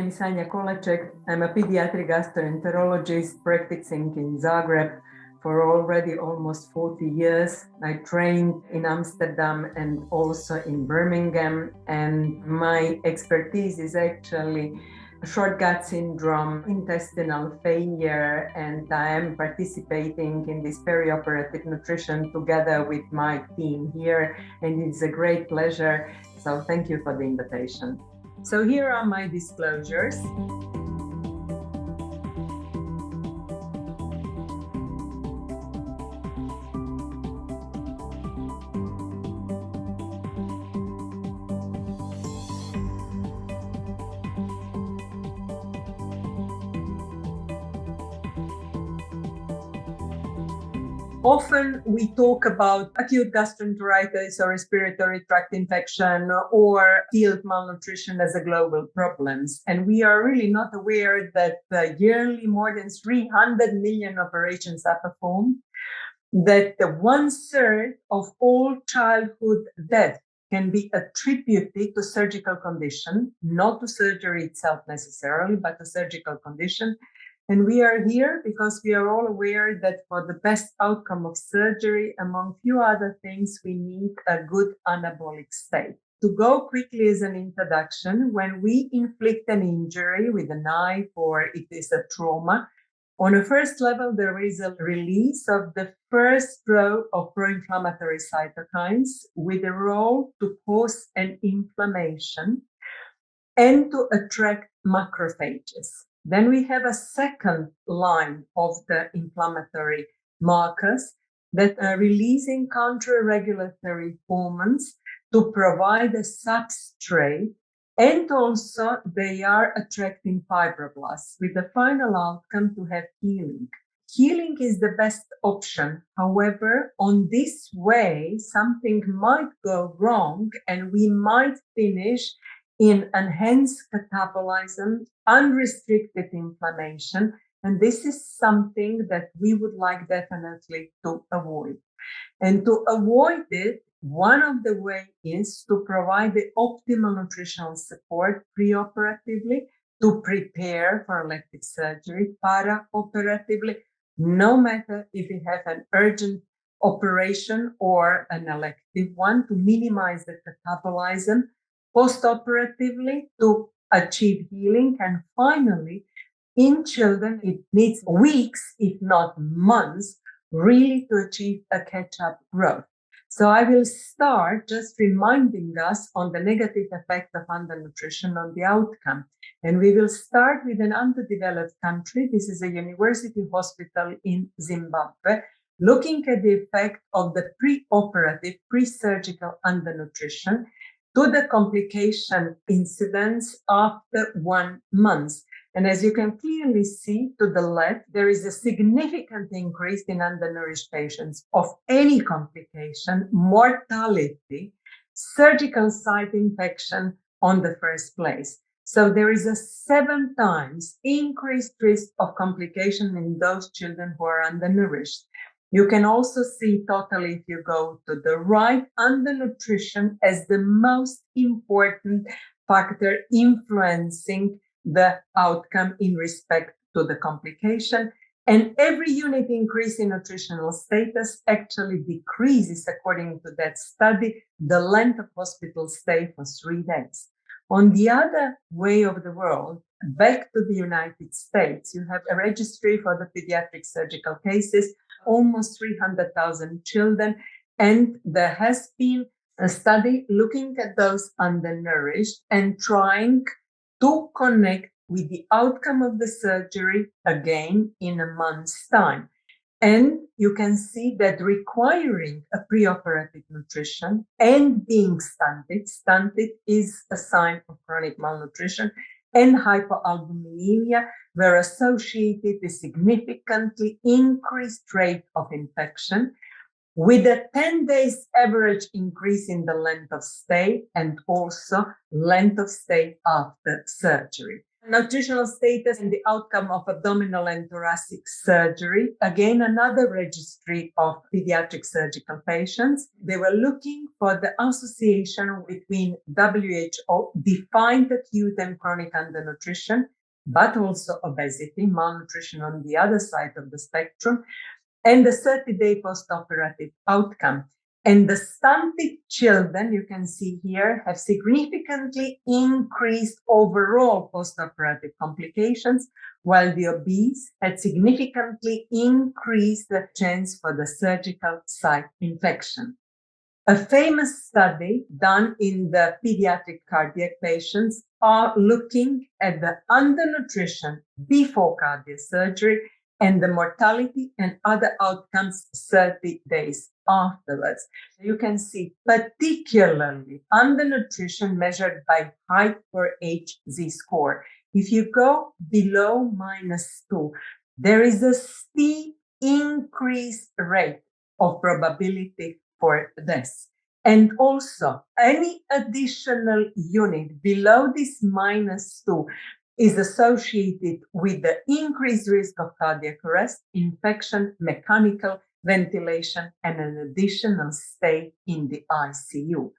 name is Kolacek. I'm a pediatric gastroenterologist practicing in Zagreb for already almost 40 years. I trained in Amsterdam and also in Birmingham, and my expertise is actually short gut syndrome, intestinal failure, and I am participating in this perioperative nutrition together with my team here, and it's a great pleasure. So thank you for the invitation. So here are my disclosures. Often we talk about acute gastroenteritis or respiratory tract infection or field malnutrition as a global problems. And we are really not aware that yearly more than 300 million operations are performed, that 1/3 of all childhood death can be attributed to surgical condition, not to surgery itself necessarily, but to surgical condition. And we are here because we are all aware that for the best outcome of surgery, among few other things, we need a good anabolic state. To go quickly as an introduction, when we inflict an injury with a knife or it is a trauma, on a first level, there is a release of the first row of pro-inflammatory cytokines with a role to cause an inflammation and to attract macrophages. Then we have a second line of the inflammatory markers that are releasing counter-regulatory hormones to provide a substrate, and also they are attracting fibroblasts with the final outcome to have healing. Healing is the best option. However, on this way, something might go wrong and we might finish in enhanced catabolism, unrestricted inflammation, and this is something that we would like definitely to avoid. And to avoid it, one of the ways is to provide the optimal nutritional support preoperatively to prepare for elective surgery, paraoperatively, no matter if you have an urgent operation or an elective one, to minimize the catabolism, post-operatively to achieve healing, and finally, in children, it needs weeks, if not months, really to achieve a catch-up growth. So I will start just reminding us on the negative effect of undernutrition on the outcome. And we will start with an underdeveloped country. This is a university hospital in Zimbabwe, looking at the effect of the preoperative, pre-surgical undernutrition to the complication incidence after 1 month. And as you can clearly see to the left, there is a significant increase in undernourished patients of any complication, mortality, surgical site infection on the first place. So there is a 7 times increased risk of complication in those children who are undernourished. You can also see totally, if you go to the right, undernutrition as the most important factor influencing the outcome in respect to the complication. And every unit increase in nutritional status actually decreases, according to that study, the length of hospital stay for 3 days. On the other way of the world, back to the United States, you have a registry for the pediatric surgical cases, almost 300,000 children. And there has been a study looking at those undernourished and trying to connect with the outcome of the surgery again in a month's time. And you can see that requiring a preoperative nutrition and being stunted is a sign of chronic malnutrition, and hypoalbuminemia were associated with significantly increased rate of infection, with a 10 days average increase in the length of stay and also length of stay after surgery. Nutritional status and the outcome of abdominal and thoracic surgery. Again, another registry of pediatric surgical patients. They were looking for the association between WHO defined acute and chronic undernutrition, but also obesity, malnutrition on the other side of the spectrum, and the 30-day postoperative outcome. And the stunted children, you can see here, have significantly increased overall postoperative complications, while the obese had significantly increased the chance for the surgical site infection. A famous study done in the pediatric cardiac patients are looking at the undernutrition before cardiac surgery and the mortality and other outcomes 30 days afterwards. You can see particularly undernutrition measured by height per HZ score. If you go below -2, there is a steep increased rate of probability for this. And also, any additional unit below this -2 is associated with the increased risk of cardiac arrest, infection, mechanical ventilation, and an additional stay in the ICU.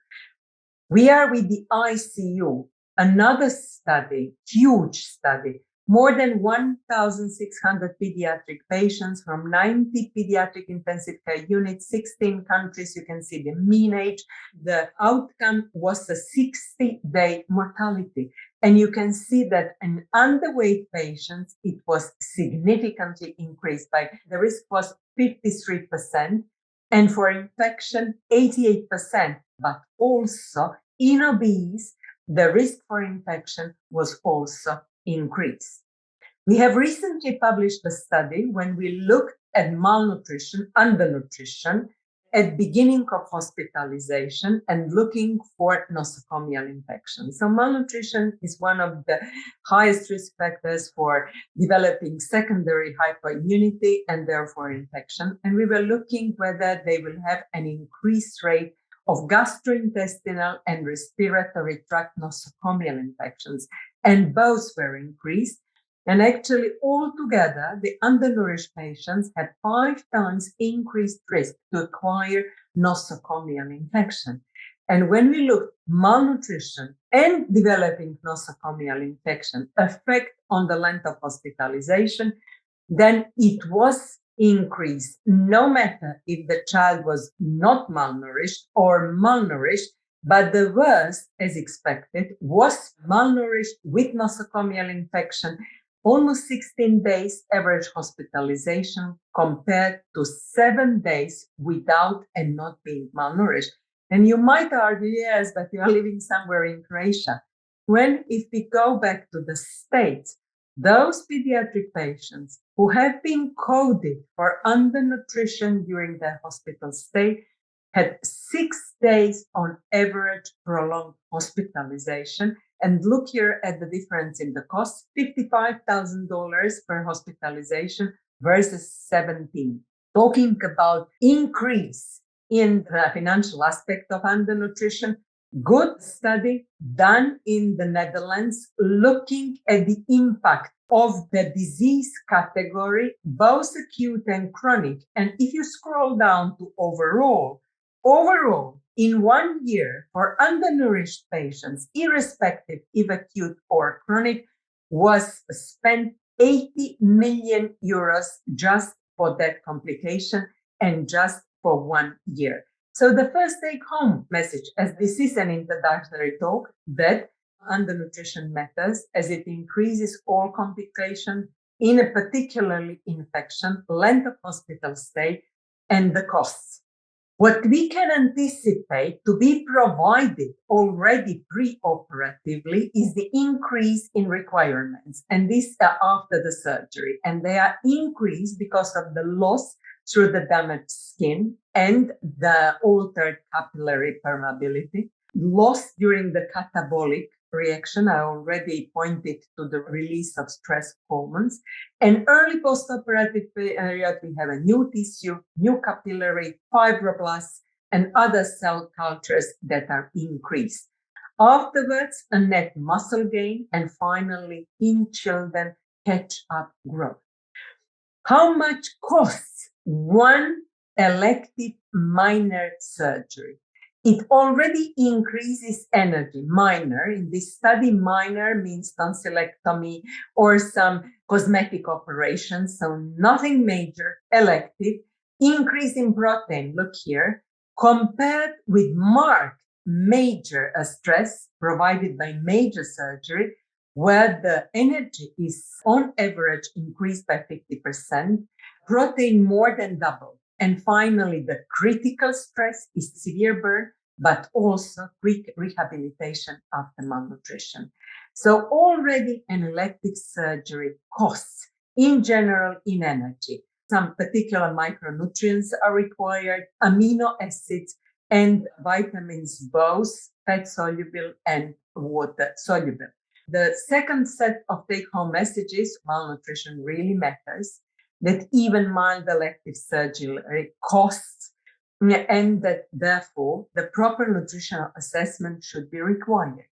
We are with the ICU, another study, huge study, more than 1,600 pediatric patients from 90 pediatric intensive care units, 16 countries. You can see the mean age. The outcome was a 60-day mortality. And you can see that in underweight patients, it was significantly increased by the risk was 53%, and for infection, 88%. But also in obese, the risk for infection was also increased. We have recently published a study when we looked at malnutrition, undernutrition, at beginning of hospitalization and looking for nosocomial infection. So malnutrition is one of the highest risk factors for developing secondary hyperimmunity and therefore infection. And we were looking whether they will have an increased rate of gastrointestinal and respiratory tract nosocomial infections. And both were increased. And actually, altogether, the undernourished patients had 5 times increased risk to acquire nosocomial infection. And when we look malnutrition and developing nosocomial infection effect on the length of hospitalization, then it was increased, no matter if the child was not malnourished or malnourished. But the worst, as expected, was malnourished with nosocomial infection, almost 16 days average hospitalization compared to 7 days without and not being malnourished. And you might argue, yes, but you are living somewhere in Croatia. When, if we go back to the States, those pediatric patients who have been coded for undernutrition during their hospital stay had 6 days on average prolonged hospitalization. And look here at the difference in the cost, $55,000 per hospitalization versus 17. Talking about increase in the financial aspect of undernutrition, good study done in the Netherlands looking at the impact of the disease category, both acute and chronic. And if you scroll down to overall, in 1 year for undernourished patients, irrespective if acute or chronic, was spent 80 million euros just for that complication and just for 1 year. So the first take-home message, as this is an introductory talk, that undernutrition matters as it increases all complications, in a particularly infection, length of hospital stay, and the costs. What we can anticipate to be provided already pre-operatively is the increase in requirements, and these are after the surgery, and they are increased because of the loss through the damaged skin and the altered capillary permeability, loss during the catabolic reaction. I already pointed to the release of stress hormones. And early postoperative period, we have a new tissue, new capillary, fibroblasts, and other cell cultures that are increased. Afterwards, a net muscle gain, and finally, in children, catch-up growth. How much costs one elective minor surgery? It already increases energy. Minor, in this study, minor means tonsillectomy or some cosmetic operations, so nothing major, elective, increase in protein, look here, compared with marked major stress provided by major surgery, where the energy is on average increased by 50%, protein more than double. And finally, the critical stress is severe burn, but also quick rehabilitation after malnutrition. So already an elective surgery costs in general in energy. Some particular micronutrients are required, amino acids and vitamins, both fat soluble and water soluble. The second set of take-home messages, malnutrition really matters, that even mild elective surgery costs, and that therefore the proper nutritional assessment should be required.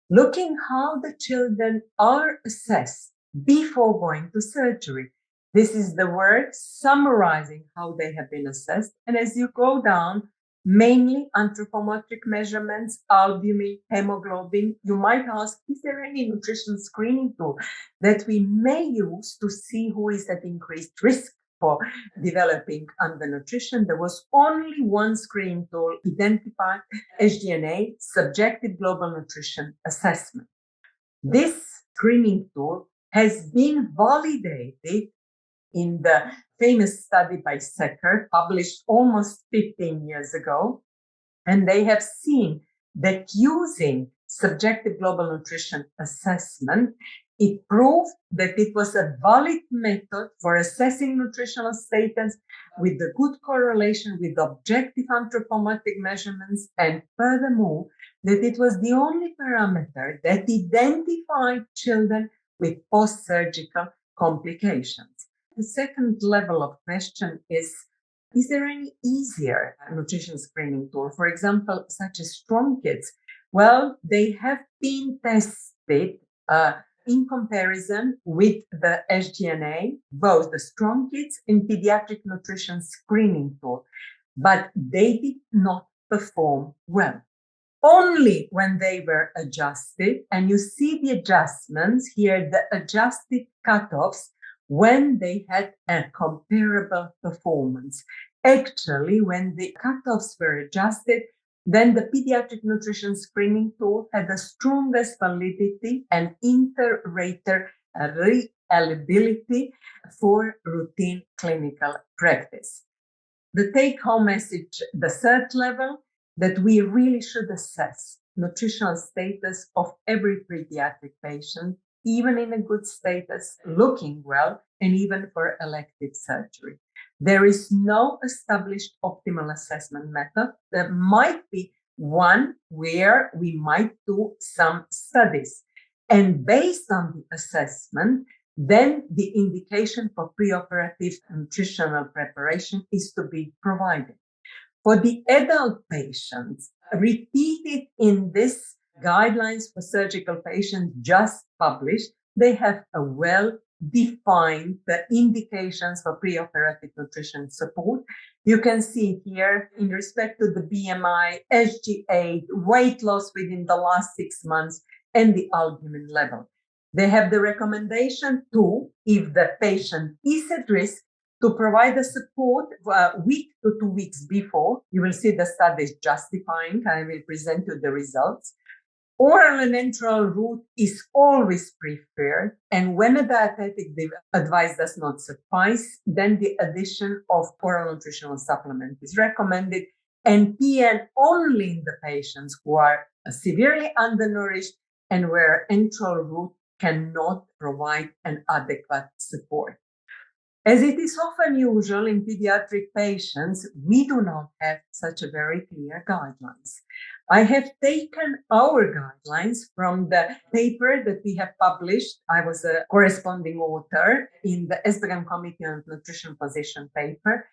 Looking how the children are assessed before going to surgery. This is the work summarizing how they have been assessed. And as you go down, mainly anthropometric measurements, albumin, hemoglobin. You might ask, is there any nutrition screening tool that we may use to see who is at increased risk for developing undernutrition? There was only one screening tool identified, SGNA, Subjective Global Nutrition Assessment. This screening tool has been validated in the famous study by Secker, published almost 15 years ago. And they have seen that using subjective global nutrition assessment, it proved that it was a valid method for assessing nutritional status with the good correlation with objective anthropometric measurements, and furthermore, that it was the only parameter that identified children with post-surgical complications. The second level of question is there any easier nutrition screening tool, for example, such as strong kids? Well, they have been tested in comparison with the SGNA, both the strong kids and pediatric nutrition screening tool, but they did not perform well. Only when they were adjusted, and you see the adjustments here, the adjusted cutoffs, when they had a comparable performance. Actually, when the cutoffs were adjusted, then the pediatric nutrition screening tool had the strongest validity and inter-rater reliability for routine clinical practice. The take-home message, the third level, that we really should assess nutritional status of every pediatric patient, even in a good status, looking well, and even for elective surgery. There is no established optimal assessment method. There might be one where we might do some studies. And based on the assessment, then the indication for preoperative nutritional preparation is to be provided. For the adult patients, repeated in this guidelines for surgical patients just published, they have a well-defined indications for preoperative nutrition support. You can see here in respect to the BMI, SG8, weight loss within the last 6 months, and the albumin level. They have the recommendation to, if the patient is at risk, to provide the support a week to 2 weeks before. You will see the studies justifying. I will present you the results. Oral and enteral route is always preferred. And when a dietetic advice does not suffice, then the addition of oral nutritional supplement is recommended. And PN only in the patients who are severely undernourished and where enteral route cannot provide an adequate support. As it is often usual in pediatric patients, we do not have such a very clear guidelines. I have taken our guidelines from the paper that we have published. I was a corresponding author in the SBGAM Committee on Nutrition Position paper.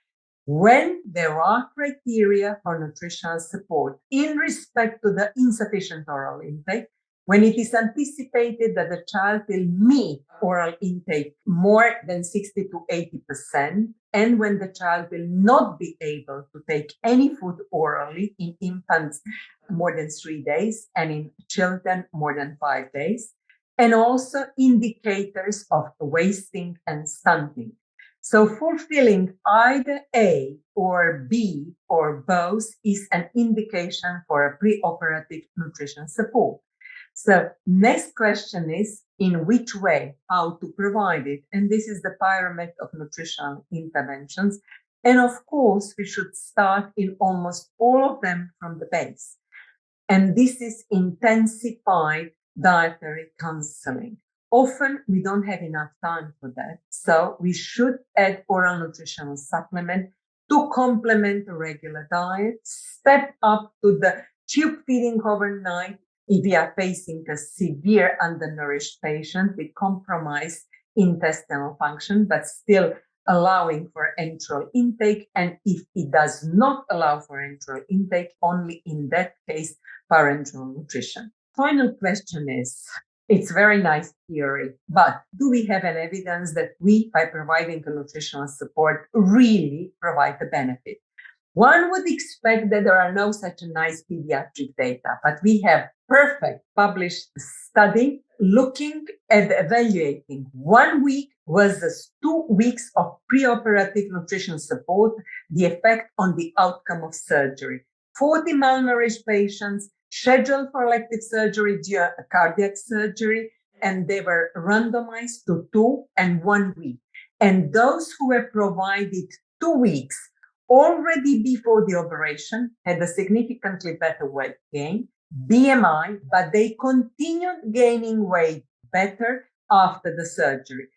when there are criteria for nutritional support in respect to the insufficient oral intake, when it is anticipated that the child will meet oral intake more than 60 to 80%, and when the child will not be able to take any food orally in infants more than 3 days and in children more than 5 days, and also indicators of wasting and stunting. So fulfilling either A or B or both is an indication for a preoperative nutrition support. So next question is in which way, how to provide it. And this is the pyramid of nutritional interventions. And of course, we should start in almost all of them from the base. And this is intensified dietary counseling. Often we don't have enough time for that. So we should add oral nutritional supplement to complement a regular diet, step up to the tube feeding overnight if we are facing a severe undernourished patient with compromised intestinal function, but still allowing for enteral intake. And if it does not allow for enteral intake, only in that case, parenteral nutrition. Final question is, it's very nice theory, but do we have an evidence that we, by providing a nutritional support, really provide the benefit? One would expect that there are no such nice pediatric data, but we have perfect published study looking at evaluating 1 week versus 2 weeks of preoperative nutrition support, the effect on the outcome of surgery. 40 malnourished patients scheduled for elective surgery due to cardiac surgery, and they were randomized to 2 and 1 week. And those who were provided 2 weeks already before the operation had a significantly better weight gain, BMI, but they continued gaining weight better after the surgery.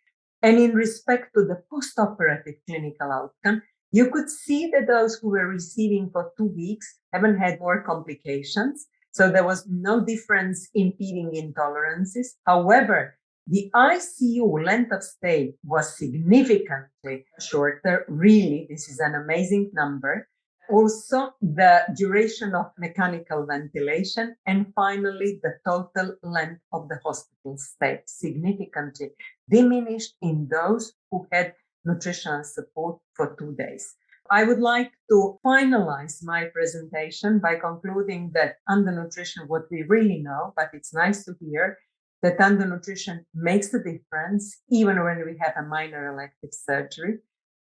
And in respect to the postoperative clinical outcome, you could see that those who were receiving for 2 weeks haven't had more complications. So there was no difference in feeding intolerances. However, the ICU length of stay was significantly shorter. Really, this is an amazing number. Also, the duration of mechanical ventilation, and finally, the total length of the hospital stay significantly diminished in those who had nutritional support for 2 days. I would like to finalize my presentation by concluding that undernutrition, what we really know, but it's nice to hear, that undernutrition makes a difference even when we have a minor elective surgery,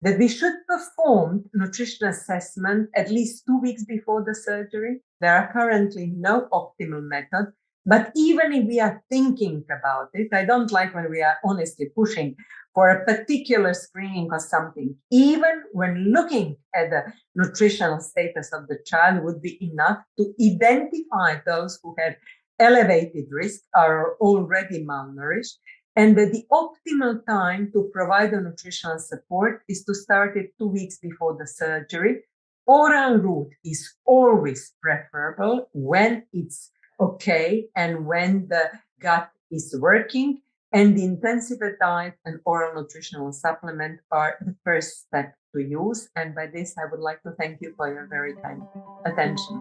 that we should perform nutrition assessment at least 2 weeks before the surgery. There are currently no optimal method, but even if we are thinking about it, I don't like when we are honestly pushing for a particular screening or something, even when looking at the nutritional status of the child would be enough to identify those who have elevated risk, are already malnourished, and that the optimal time to provide the nutritional support is to start it 2 weeks before the surgery. Oral route is always preferable when it's okay and when the gut is working, and the intensive diet and oral nutritional supplement are the first step to use. And by this, I would like to thank you for your very kind attention.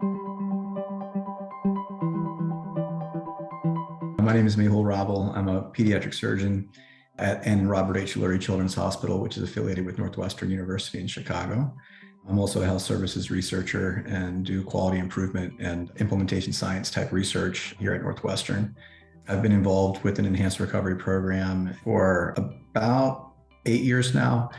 My name is Raval. I'm a pediatric surgeon at Robert H. Lurie Children's Hospital, which is affiliated with Northwestern University in Chicago. I'm also a health services researcher and do quality improvement and implementation science type research here at Northwestern. I've been involved with an enhanced recovery program for about 8 years now,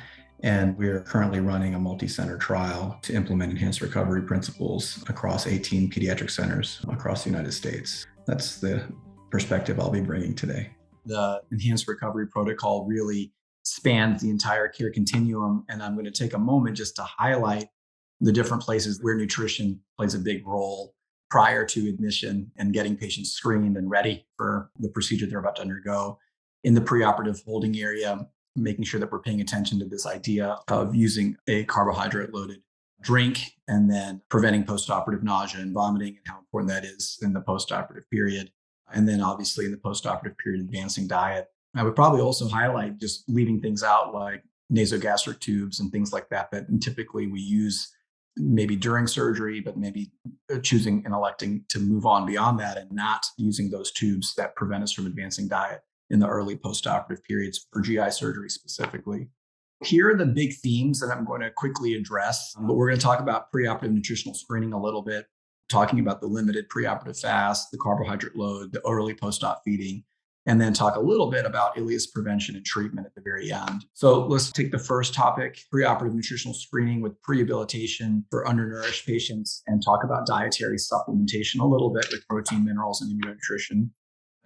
and we're currently running a multi-center trial to implement enhanced recovery principles across 18 pediatric centers across the United States. That's the perspective I'll be bringing today. The enhanced recovery protocol really spans the entire care continuum, and I'm going to take a moment just to highlight the different places where nutrition plays a big role prior to admission and getting patients screened and ready for the procedure they're about to undergo. In the preoperative holding area, making sure that we're paying attention to this idea of using a carbohydrate-loaded drink and then preventing postoperative nausea and vomiting and how important that is in the postoperative period. And then obviously in the postoperative period, advancing diet. I would probably also highlight, just leaving things out like nasogastric tubes and things like that typically we use maybe during surgery, but maybe choosing and electing to move on beyond that and not using those tubes that prevent us from advancing diet in the early postoperative periods for GI surgery specifically. Here are the big themes that I'm going to quickly address, but we're going to talk about preoperative nutritional screening a little bit, talking about the limited preoperative fast, the carbohydrate load, the early post-op feeding, and then talk a little bit about ileus prevention and treatment at the very end. So let's take the first topic, preoperative nutritional screening with prehabilitation for undernourished patients, and talk about dietary supplementation a little bit with protein, minerals, and immunonutrition.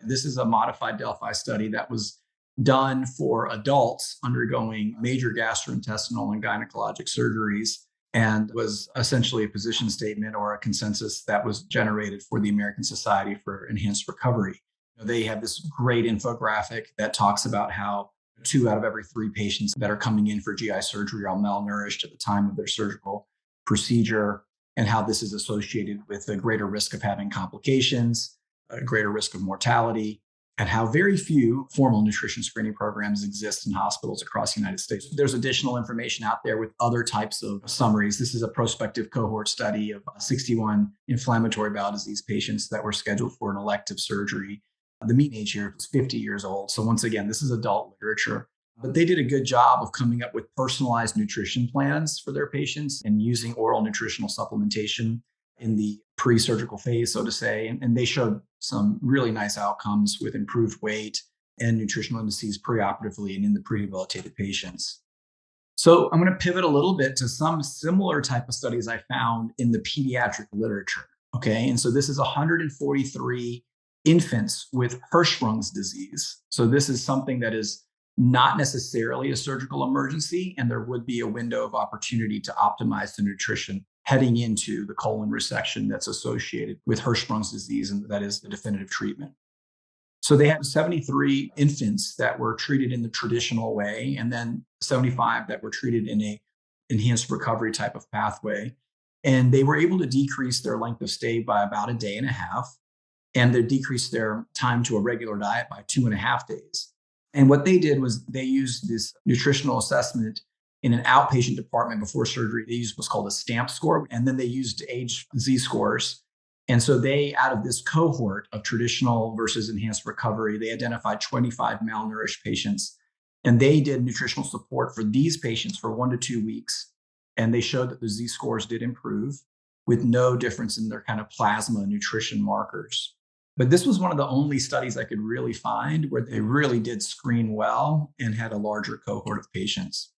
This is a modified Delphi study that was done for adults undergoing major gastrointestinal and gynecologic surgeries, and was essentially a position statement or a consensus that was generated for the American Society for Enhanced Recovery. They have this great infographic that talks about how 2 out of every 3 patients that are coming in for GI surgery are malnourished at the time of their surgical procedure, and how this is associated with a greater risk of having complications, a greater risk of mortality, and how very few formal nutrition screening programs exist in hospitals across the United States. There's additional information out there with other types of summaries. This is a prospective cohort study of 61 inflammatory bowel disease patients that were scheduled for an elective surgery. The mean age here was 50 years old. So once again, this is adult literature. But they did a good job of coming up with personalized nutrition plans for their patients and using oral nutritional supplementation in the pre-surgical phase, so to say. And they showed some really nice outcomes with improved weight and nutritional indices preoperatively and in the prehabilitated patients. So I'm going to pivot a little bit to some similar type of studies I found in the pediatric literature. Okay. And so this is 143 infants with Hirschsprung's disease. So this is something that is not necessarily a surgical emergency, and there would be a window of opportunity to optimize the nutrition heading into the colon resection that's associated with Hirschsprung's disease, and that is the definitive treatment. So they had 73 infants that were treated in the traditional way, and then 75 that were treated in a enhanced recovery type of pathway. And they were able to decrease their length of stay by about a day and a half, and they decreased their time to a regular diet by 2.5 days. And what they did was they used this nutritional assessment in an outpatient department before surgery. They used what's called a STAMP score, and then they used age Z-scores. And so they, out of this cohort of traditional versus enhanced recovery, they identified 25 malnourished patients, and they did nutritional support for these patients for 1 to 2 weeks. And they showed that the Z-scores did improve with no difference in their kind of plasma nutrition markers. But this was one of the only studies I could really find where they really did screen well and had a larger cohort of patients.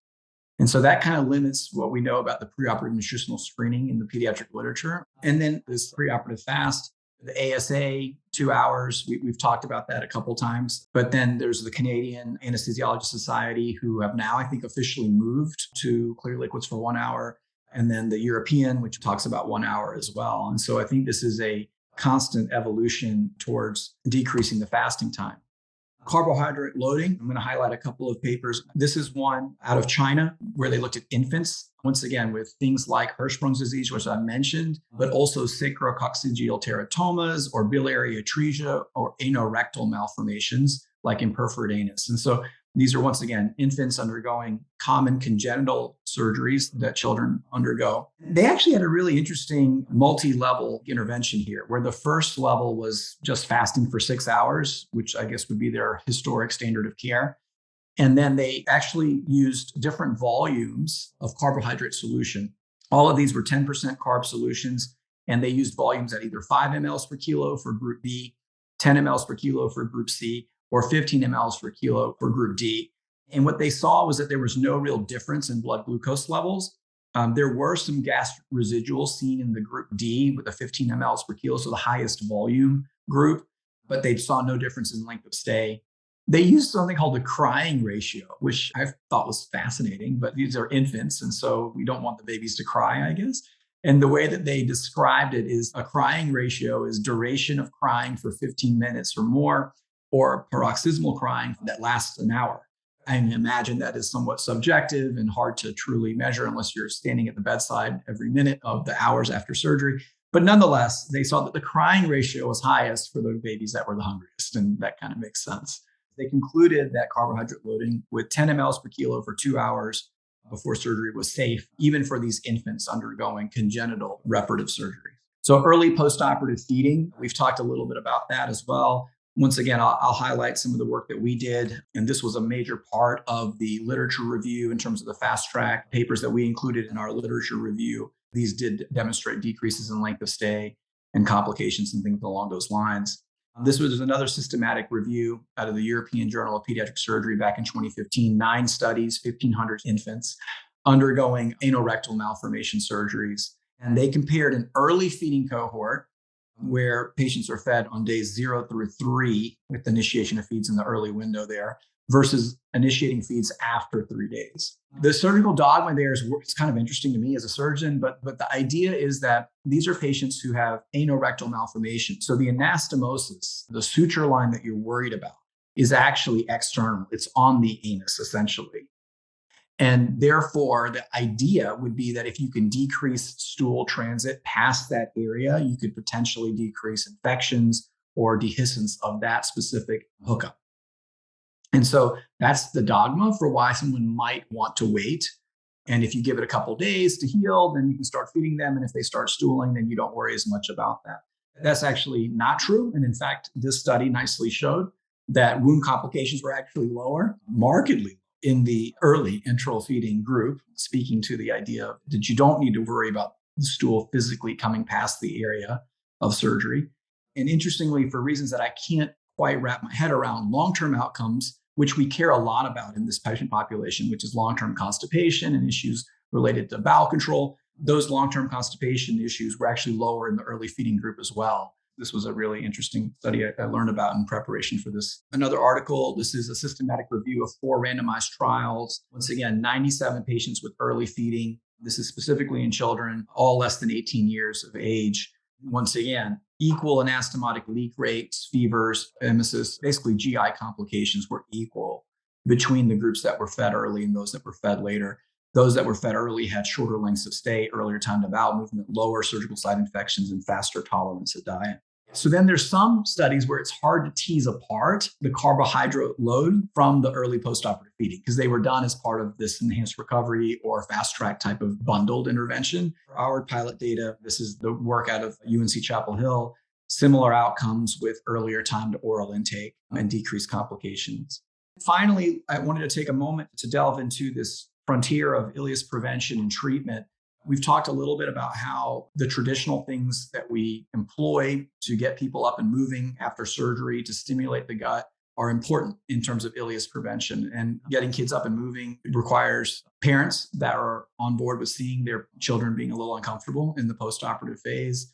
And so that kind of limits what we know about the preoperative nutritional screening in the pediatric literature. And then this preoperative fast, the ASA, 2 hours, we've talked about that a couple of times. But then there's the Canadian Anesthesiologists Society, who have now, I think, officially moved to clear liquids for 1 hour. And then the European, which talks about 1 hour as well. And so I think this is a constant evolution towards decreasing the fasting time. Carbohydrate loading, I'm going to highlight a couple of papers. This is one out of China where they looked at infants, once again, with things like Hirschsprung's disease, which I mentioned, but also sacrococcygeal teratomas or biliary atresia or anorectal malformations like imperforate anus. And so these are, once again, infants undergoing common congenital surgeries that children undergo. They actually had a really interesting multi-level intervention here, where the first level was just fasting for 6 hours, which I guess would be their historic standard of care. And then they actually used different volumes of carbohydrate solution. All of these were 10% carb solutions, and they used volumes at either 5 mLs per kilo for group B, 10 mLs per kilo for group C, or 15 mLs per kilo for group D. And what they saw was that there was no real difference in blood glucose levels. There were some gastric residuals seen in the group D with the 15 mLs per kilo, so the highest volume group, but they saw no difference in length of stay. They used something called the crying ratio, which I thought was fascinating, but these are infants, and so we don't want the babies to cry, I guess. And the way that they described it is a crying ratio is duration of crying for 15 minutes or more, or paroxysmal crying that lasts an hour. I imagine that is somewhat subjective and hard to truly measure unless you're standing at the bedside every minute of the hours after surgery. But nonetheless, they saw that the crying ratio was highest for the babies that were the hungriest, and that kind of makes sense. They concluded that carbohydrate loading with 10 mLs per kilo for 2 hours before surgery was safe, even for these infants undergoing congenital reparative surgery. So early postoperative feeding, we've talked a little bit about that as well. Once again, I'll highlight some of the work that we did. And this was a major part of the literature review in terms of the fast track papers that we included in our literature review. These did demonstrate decreases in length of stay and complications and things along those lines. This was another systematic review out of the European Journal of Pediatric Surgery back in 2015, 9 studies, 1,500 infants undergoing anorectal malformation surgeries. And they compared an early feeding cohort where patients are fed on days 0 through 3 with initiation of feeds in the early window there versus initiating feeds after 3 days. The surgical dogma there is kind of interesting to me as a surgeon, but the idea is that these are patients who have anorectal malformation. So the anastomosis, the suture line that you're worried about, is actually external. It's on the anus, essentially. And therefore, the idea would be that if you can decrease stool transit past that area, you could potentially decrease infections or dehiscence of that specific hookup. And so that's the dogma for why someone might want to wait. And if you give it a couple of days to heal, then you can start feeding them. And if they start stooling, then you don't worry as much about that. That's actually not true. And in fact, this study nicely showed that wound complications were actually lower, markedly, in the early enteral feeding group, speaking to the idea that you don't need to worry about the stool physically coming past the area of surgery. And interestingly, for reasons that I can't quite wrap my head around, long-term outcomes, which we care a lot about in this patient population, which is long-term constipation and issues related to bowel control, those long-term constipation issues were actually lower in the early feeding group as well. This was a really interesting study I learned about in preparation for this. Another article, this is a systematic review of 4 randomized trials. Once again, 97 patients with early feeding. This is specifically in children, all less than 18 years of age. Once again, equal anastomotic leak rates, fevers, emesis, basically GI complications were equal between the groups that were fed early and those that were fed later. Those that were fed early had shorter lengths of stay, earlier time to bowel movement, lower surgical site infections, and faster tolerance of diet. So then there's some studies where it's hard to tease apart the carbohydrate load from the early postoperative feeding because they were done as part of this enhanced recovery or fast track type of bundled intervention. Our pilot data, this is the work out of UNC Chapel Hill, similar outcomes with earlier time to oral intake and decreased complications. Finally, I wanted to take a moment to delve into this frontier of ileus prevention and treatment. We've talked a little bit about how the traditional things that we employ to get people up and moving after surgery to stimulate the gut are important in terms of ileus prevention. And getting kids up and moving requires parents that are on board with seeing their children being a little uncomfortable in the postoperative phase,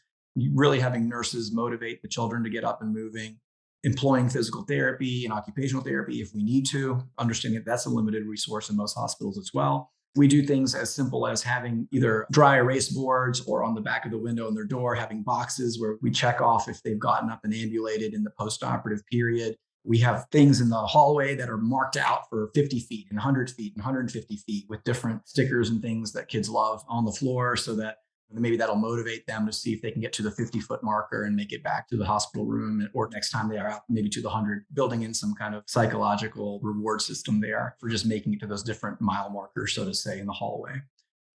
really having nurses motivate the children to get up and moving, employing physical therapy and occupational therapy if we need to, understanding that that's a limited resource in most hospitals as well. We do things as simple as having either dry erase boards or on the back of the window in their door, having boxes where we check off if they've gotten up and ambulated in the postoperative period. We have things in the hallway that are marked out for 50 feet and 100 feet and 150 feet with different stickers and things that kids love on the floor so that maybe that'll motivate them to see if they can get to the 50-foot marker and make it back to the hospital room, or next time they are out, maybe to the 100, building in some kind of psychological reward system there for just making it to those different mile markers, so to say, in the hallway.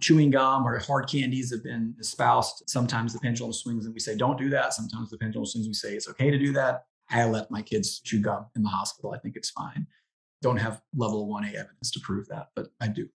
Chewing gum or hard candies have been espoused. Sometimes the pendulum swings and we say, don't do that. Sometimes the pendulum swings and we say, it's okay to do that. I let my kids chew gum in the hospital. I think it's fine. Don't have level 1A evidence to prove that, but I do.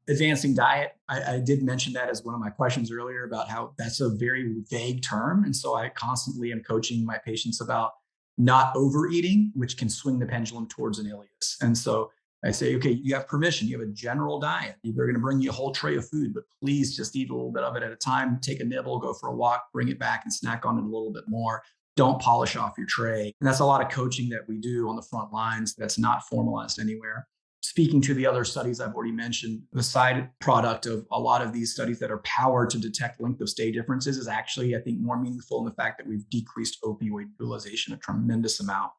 Advancing diet, I did mention that as one of my questions earlier about how that's a very vague term. And so I constantly am coaching my patients about not overeating, which can swing the pendulum towards an ileus. And so I say, okay, you have permission. You have a general diet. They're going to bring you a whole tray of food, but please just eat a little bit of it at a time. Take a nibble, go for a walk, bring it back and snack on it a little bit more. Don't polish off your tray. And that's a lot of coaching that we do on the front lines that's not formalized anywhere. Speaking to the other studies I've already mentioned, the side product of a lot of these studies that are powered to detect length of stay differences is actually, I think, more meaningful in the fact that we've decreased opioid utilization a tremendous amount.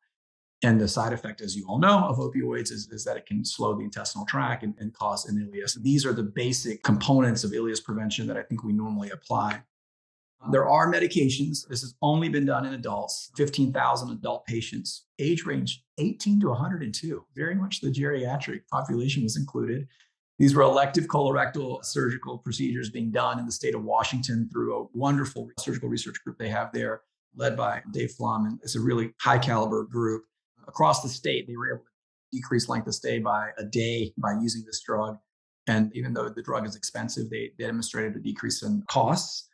And the side effect, as you all know, of opioids is that it can slow the intestinal tract and cause an ileus. These are the basic components of ileus prevention that I think we normally apply. There are medications. This has only been done in adults, 15,000 adult patients, age range 18 to 102. Very much the geriatric population was included. These were elective colorectal surgical procedures being done in the state of Washington through a wonderful surgical research group they have there, led by Dave Flum. And it's a really high caliber group. Across the state, they were able to decrease length of stay by a day by using this drug. And even though the drug is expensive, they demonstrated a decrease in costs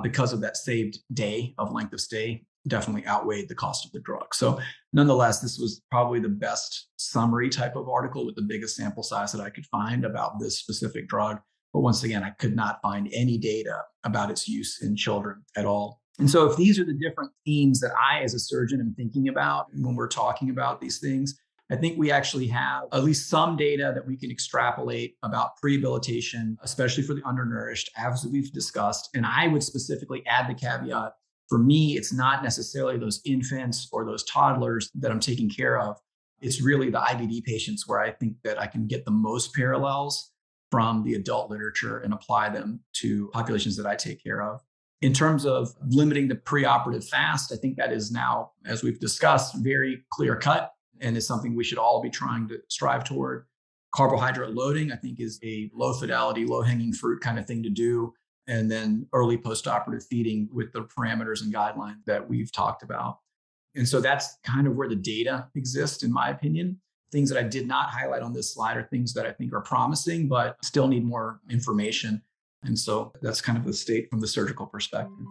because of that saved day of length of stay definitely outweighed the cost of the drug. So nonetheless, this was probably the best summary type of article with the biggest sample size that I could find about this specific drug. But once again, I could not find any data about its use in children at all. And so if these are the different themes that I, as a surgeon, am thinking about when we're talking about these things, I think we actually have at least some data that we can extrapolate about prehabilitation, especially for the undernourished, as we've discussed. And I would specifically add the caveat, for me, it's not necessarily those infants or those toddlers that I'm taking care of. It's really the IBD patients where I think that I can get the most parallels from the adult literature and apply them to populations that I take care of. In terms of limiting the preoperative fast, I think that is now, as we've discussed, very clear cut and is something we should all be trying to strive toward. Carbohydrate loading, I think, is a low fidelity, low hanging fruit kind of thing to do. And then early postoperative feeding with the parameters and guidelines that we've talked about. And so that's kind of where the data exists, in my opinion. Things that I did not highlight on this slide are things that I think are promising, but still need more information. And so that's kind of the state from the surgical perspective.